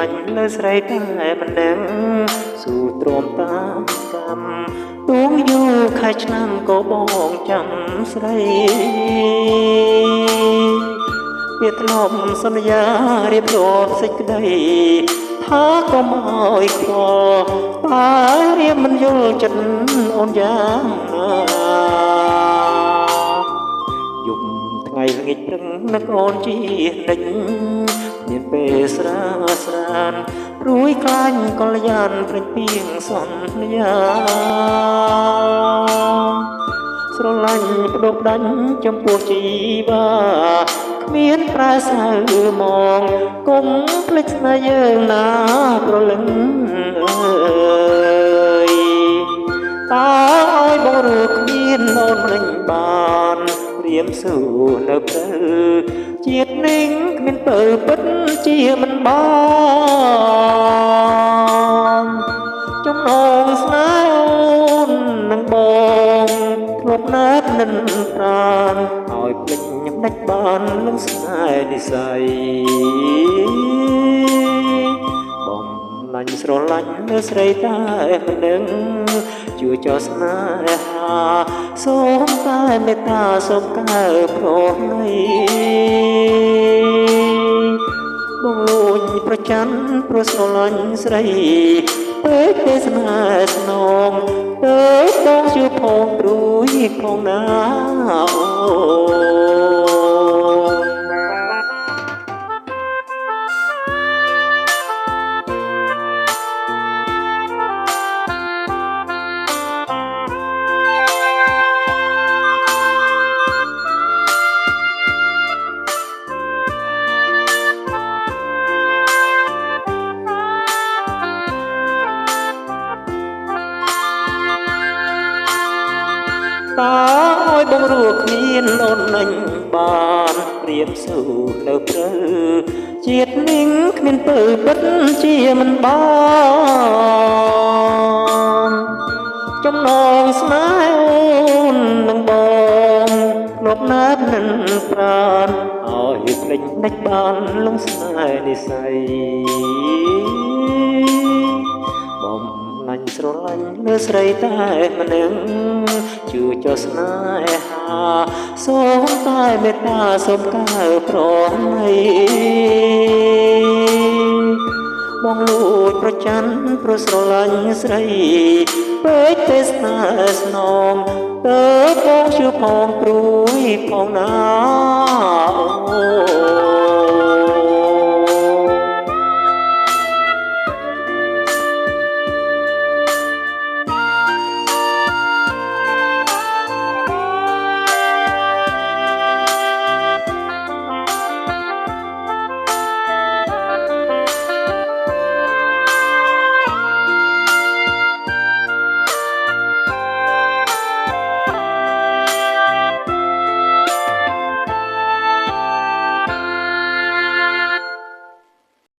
ញ់លើស្រីតែមិនដឹងស៊ូទ្រាំតាមកម្មទួងយូរខែឆ្នាំក៏បងចាំស្រីវាធ្លាប់សន្យារៀបរាប់សេចក្តីថាក៏មកឲ្យខ្វល់តែរៀបមិនយល់ចិត្តអូនយ៉ាងណាយប់ថ្ងៃល្ងាចព្រឹងនឹកអូនជានិច្ចមានពេលស្រាស្រានព្រួយខ្លាញ់កល្យានព្រេចពីងសន្យាស្រឡាញ់បដប់ដាច់ចំពោះជីវាគ្មានប្រែសើមកគុំភ្លេចស្នេហ៍យើងណាប្រលឹងអើយតើឲ្យបងរកគ្មានអូនមិនបានរៀមស៊ូនៅព្រៅជាតិនេះគ្មានពើពិតជាមិនបានចំណងស្នេហ៍អូននឹងបងធ្លាប់ណាត់និនប្រានឲ្យភ្លេចខ្ញុំដាច់បានលងស្នេហ៍និស័យបំលាញ់ស្រឡាញ់នៅស្រីតែមិនដឹងជួយចោលស្នេហាសូមតែមេត្តាសូមកែប្រណីបងលួចប្រច័ណ្ឌព្រោះស្រឡាញ់ស្រីពេកទេស្នេហ៍ស្នងទៅបងជឿផងព្រួយផងណាតើឲ្យបងរស់គ្មានអូននឹងបានព្រៀបស៊ូនៅព្រៅជាតិនេះគ្មានពើពិតជាមិនបានចំណងស្នេហ៍អូននឹងបងធ្លាប់ណាត់នឹងប្រានឲ្យភ្លេចដាច់បានលងស្នេហ៍និស័យបំលាញ់ស្រឡាញ់លើស្រីតែមិនដឹងជួយចោលស្នេហាសូមតែមេត្តាសូមកែប្រណីបងលួចប្រច័ណ្ឌព្រោះស្រឡាញ់ស្រីពេកទេស្នេហ៍ស្នងទៅបងជឿផងព្រួយផងណាអូ